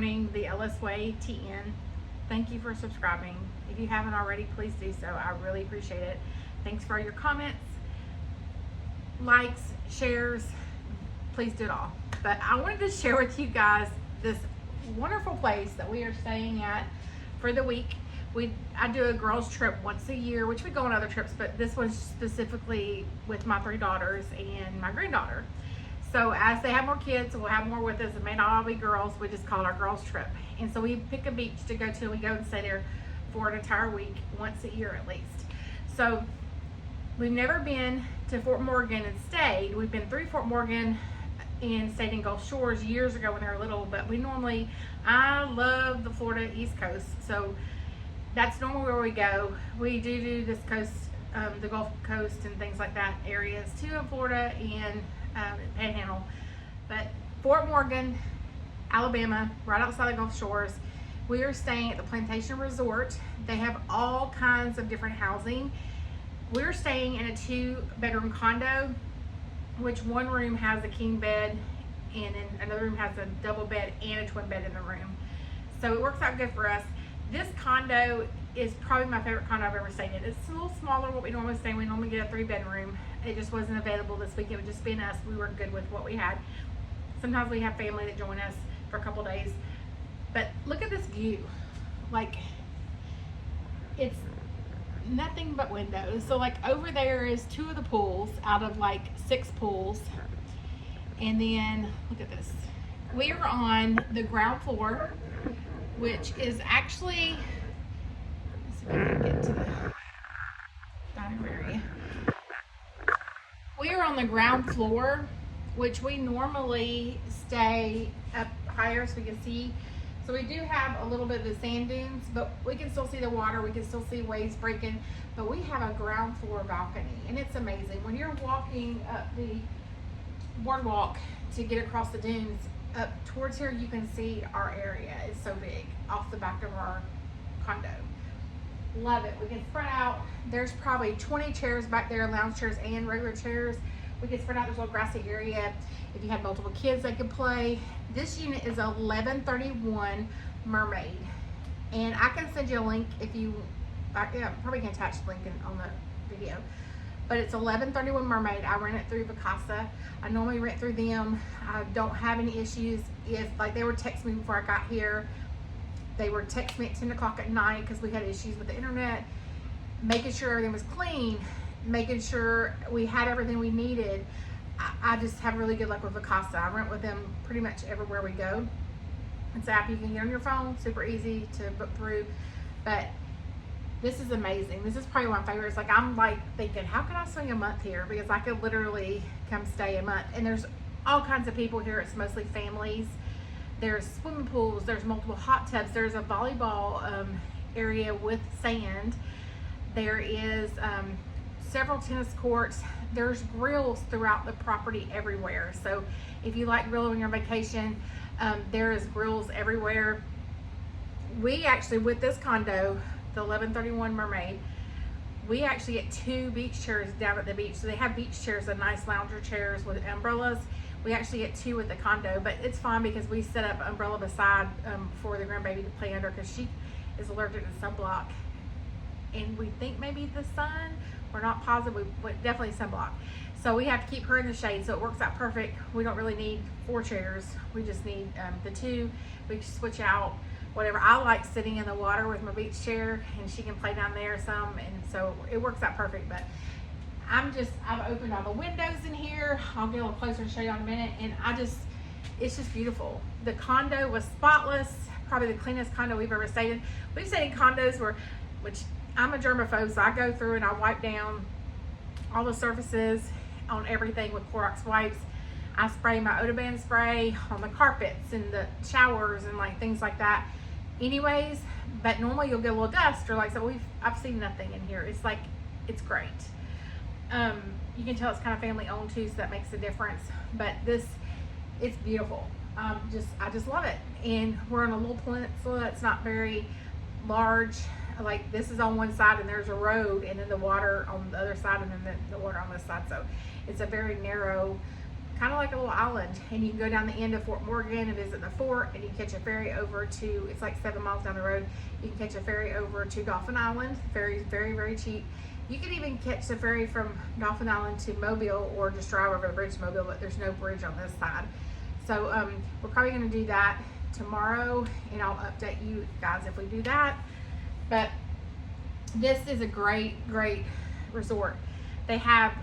joining the Ellis Way TN. Thank you for subscribing. If you haven't already, please do so. I really appreciate it. Thanks for your comments, likes, shares. Please do it all. But I wanted to share with you guys this wonderful place that we are staying at for the week. I do a girls trip once a year, which we go on other trips, but this one's specifically with my 3 daughters and my granddaughter. So as they have more kids, we'll have more with us. It may not all be girls. We just call it our girls trip. And so we pick a beach to go to. We go and stay there for an entire week, once a year at least. So we've never been to Fort Morgan and stayed. We've been through Fort Morgan and stayed in Gulf Shores years ago when they were little, but I love the Florida East Coast. So that's normally where we go. We do this coast, the Gulf Coast and things like that areas too in Florida and Panhandle. But Fort Morgan, Alabama, right outside of Gulf Shores. We are staying at the Plantation Resort. They have all kinds of different housing. We're staying in a 2-bedroom condo, which one room has a king bed and then another room has a double bed and a twin bed in the room. So it works out good for us. This condo is probably my favorite condo I've ever stayed in. It's a little smaller than what we normally stay in. We normally get a 3-bedroom. It just wasn't available this week. It would just be us. We were good with what we had. Sometimes we have family that join us for a couple days. But look at this view. Like, it's nothing but windows. So like over there is 2 of the pools out of like 6 pools. And then look at this. We are on the ground floor, which is actually, let's see if I can get to the dining room area. We are on the ground floor, which we normally stay up higher so we can see. So we do have a little bit of the sand dunes, but we can still see the water. We can still see waves breaking, but we have a ground floor balcony and it's amazing. When you're walking up the boardwalk to get across the dunes, up towards here, you can see our area is so big off the back of our condo. Love it. We can spread out. There's probably 20 chairs back there, lounge chairs and regular chairs. We can spread out this little grassy area. If you had multiple kids, they could play. This unit is 1131 Mermaid. And I can send you a link if you, yeah, probably can attach the link on the video. But it's 1131 Mermaid. I rent it through Vacasa. I normally rent through them. I don't have any issues. If like they were texting me before I got here, they were texting me at 10 o'clock at night because we had issues with the internet, making sure everything was clean, making sure we had everything we needed. I just have really good luck with Vacasa. I rent with them pretty much everywhere we go. It's an app you can get on your phone, super easy to book through. But this is amazing. This is probably one of my favorites. Like I'm like thinking, how can I swing a month here? Because I could literally come stay a month. And there's all kinds of people here. It's mostly families. There's swimming pools. There's multiple hot tubs. There's a volleyball area with sand. There is several tennis courts. There's grills throughout the property everywhere. So if you like grilling on your vacation, there is grills everywhere. We actually, with this condo, the 1131 Mermaid, we actually get 2 beach chairs down at the beach. So they have beach chairs, the nice lounger chairs with umbrellas. We actually get 2 with the condo, but it's fine because we set up an umbrella beside for the grandbaby to play under because she is allergic to sunblock. And we think maybe the sun, we're not positive, but definitely sunblock. So we have to keep her in the shade, so it works out perfect. We don't really need 4 chairs. We just need the 2. We can switch out whatever. I like sitting in the water with my beach chair and she can play down there some, and so it works out perfect. But I've opened all the windows in here. I'll get a little closer and show you in a minute. And it's just beautiful. The condo was spotless, probably the cleanest condo we've ever stayed in. We've stayed in condos which I'm a germaphobe, so I go through and I wipe down all the surfaces on everything with Clorox wipes. I spray my Odoban spray on the carpets and the showers and like things like that anyways, but normally you'll get a little dust or like, so I've seen nothing in here. It's like, it's great. You can tell it's kind of family owned too, so that makes a difference, but it's beautiful. I just love it. And we're on a little peninsula that's not very large. Like this is on one side and there's a road, and then the water on the other side, and then the water on this side. So it's a very narrow kind of like a little island, and you can go down the end of Fort Morgan and visit the fort, and you can catch a ferry over to, it's like 7 miles down the road. You can catch a ferry over to Dolphin Island. The ferry is very, very cheap. You can even catch the ferry from Dolphin Island to Mobile, or just drive over the bridge to Mobile, but there's no bridge on this side. So we're probably going to do that tomorrow, and I'll update you guys if we do that. But this is a great resort. They have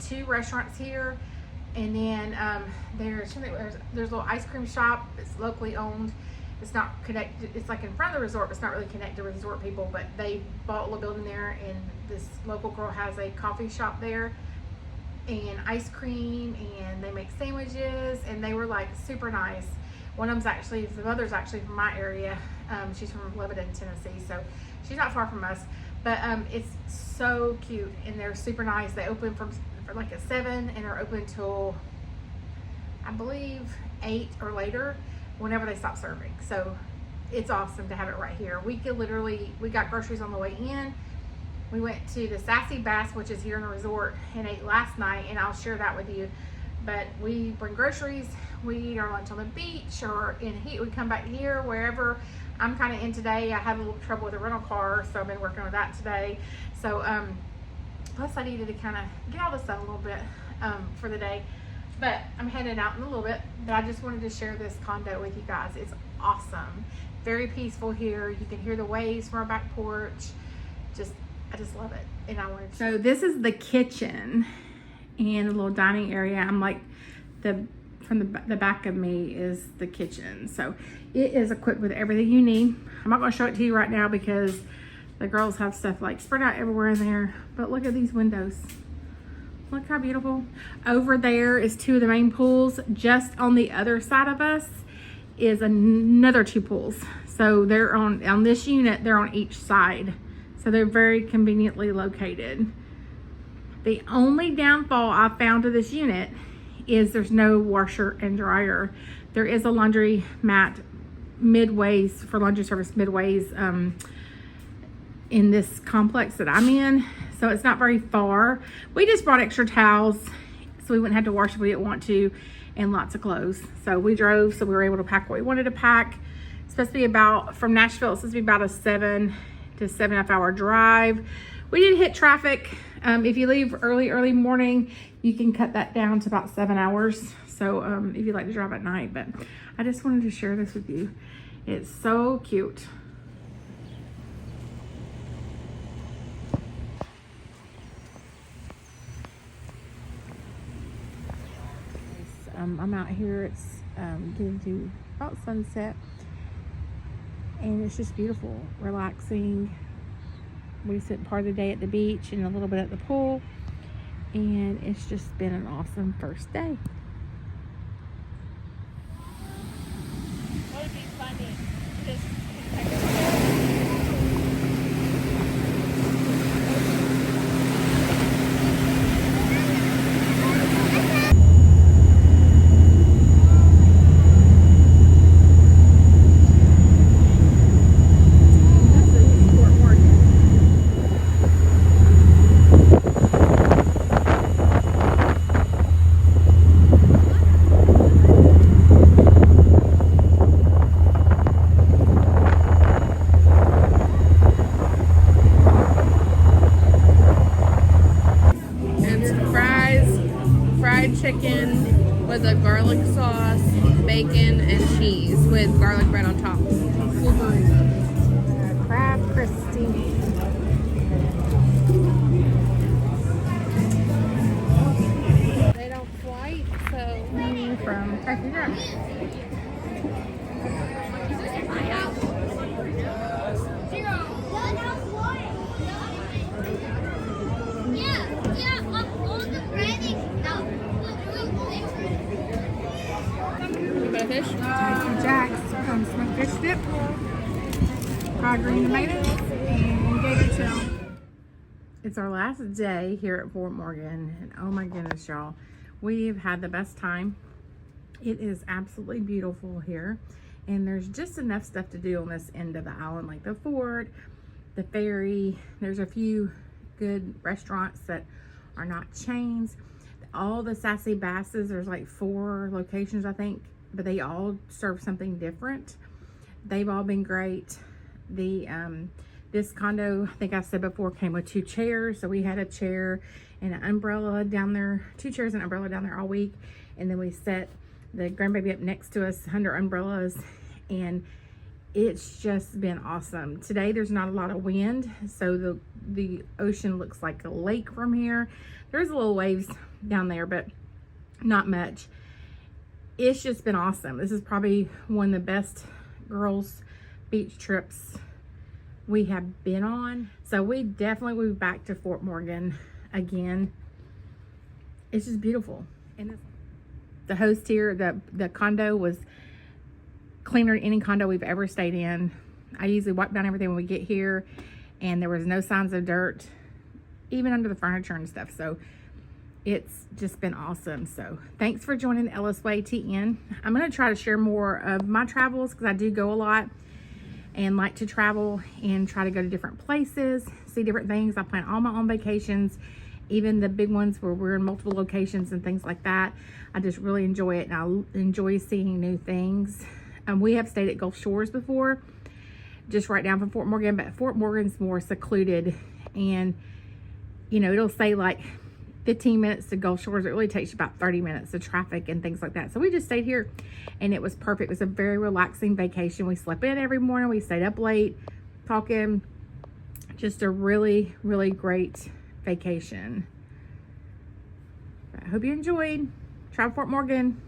2 restaurants here, and then there's a little ice cream shop. It's locally owned. It's not connected, it's like in front of the resort, but it's not really connected with resort people. But they bought a little building there, and this local girl has a coffee shop there and ice cream, and they make sandwiches, and they were like super nice. One of them's actually, the mother's actually from my area. She's from Lebanon, Tennessee, so she's not far from us. But it's so cute, and they're super nice. They open for like at 7, and they're open till I believe 8 or later, whenever they stop serving. So it's awesome to have it right here. We could literally, we got groceries on the way in. We went to the Sassy Bass, which is here in the resort, and ate last night, and I'll share that with you. But we bring groceries, we eat our lunch on the beach or in heat. We come back here, wherever I'm kind of in today. I had a little trouble with a rental car, so I've been working on that today. So plus I needed to kind of get all this done a little bit for the day. But I'm heading out in a little bit. But I just wanted to share this condo with you guys. It's awesome, very peaceful here. You can hear the waves from our back porch. I just love it, and I wanted to. So this is the kitchen and a little dining area. I'm like, from the back of me is the kitchen. So it is equipped with everything you need. I'm not going to show it to you right now because the girls have stuff like spread out everywhere in there. But look at these windows. Look how beautiful. Over there is 2 of the main pools. Just on the other side of us is another 2 pools. So they're on this unit, they're on each side. So they're very conveniently located. The only downfall I found to this unit is there's no washer and dryer. There is a laundry mat midways, for laundry service midways in this complex that I'm in. So it's not very far. We just brought extra towels so we wouldn't have to wash if we didn't want to, and lots of clothes. So we drove, so we were able to pack what we wanted to pack. It's supposed to be about, from Nashville, it's supposed to be about a 7 to 7.5 hour drive. We did hit traffic. If you leave early morning, you can cut that down to about 7 hours. So if you like to drive at night, but I just wanted to share this with you. It's so cute. I'm out here, it's getting to about sunset, and it's just beautiful, relaxing. We spent part of the day at the beach and a little bit at the pool, and it's just been an awesome first day. What would be funny? Chicken with a garlic sauce, bacon, and cheese with garlic bread on top. Crab Christie. They don't flight, so from Tacky Jacks. Fish. Tacky Jacks, smoked fish dip, fried green tomatoes, and gator shell. It's our last day here at Fort Morgan, and oh my goodness, y'all, we've had the best time. It is absolutely beautiful here, and there's just enough stuff to do on this end of the island, like the fort, the ferry. There's a few good restaurants that are not chains. all the Sassy Basses, there's like 4 locations, I think, but they all serve something different. They've all been great. The this condo, I think I said before, came with 2 chairs. So we had a chair and an umbrella down there, 2 chairs and an umbrella down there all week. And then we set the grandbaby up next to us under umbrellas, and it's just been awesome. Today there's not a lot of wind, so the ocean looks like a lake from here. There's a little waves down there, but not much. It's just been awesome. This is probably one of the best girls beach trips we have been on. So we definitely will be back to Fort Morgan again. It's just beautiful. And the host here, the condo was cleaner than any condo we've ever stayed in. I usually wipe down everything when we get here, and there was no signs of dirt, even under the furniture and stuff. So it's just been awesome. So thanks for joining the Ellis Way TN. I'm going to try to share more of my travels, because I do go a lot and like to travel and try to go to different places, see different things. I plan all my own vacations, even the big ones where we're in multiple locations and things like that. I just really enjoy it, and I enjoy seeing new things. We have stayed at Gulf Shores before, just right down from Fort Morgan, but Fort Morgan's more secluded, and you know, it'll say like 15 minutes to Gulf Shores. It really takes you about 30 minutes of traffic and things like that. So we just stayed here, and it was perfect. It was a very relaxing vacation. We slept in every morning. We stayed up late talking. Just a really, really great vacation. I hope you enjoyed. Travel Fort Morgan.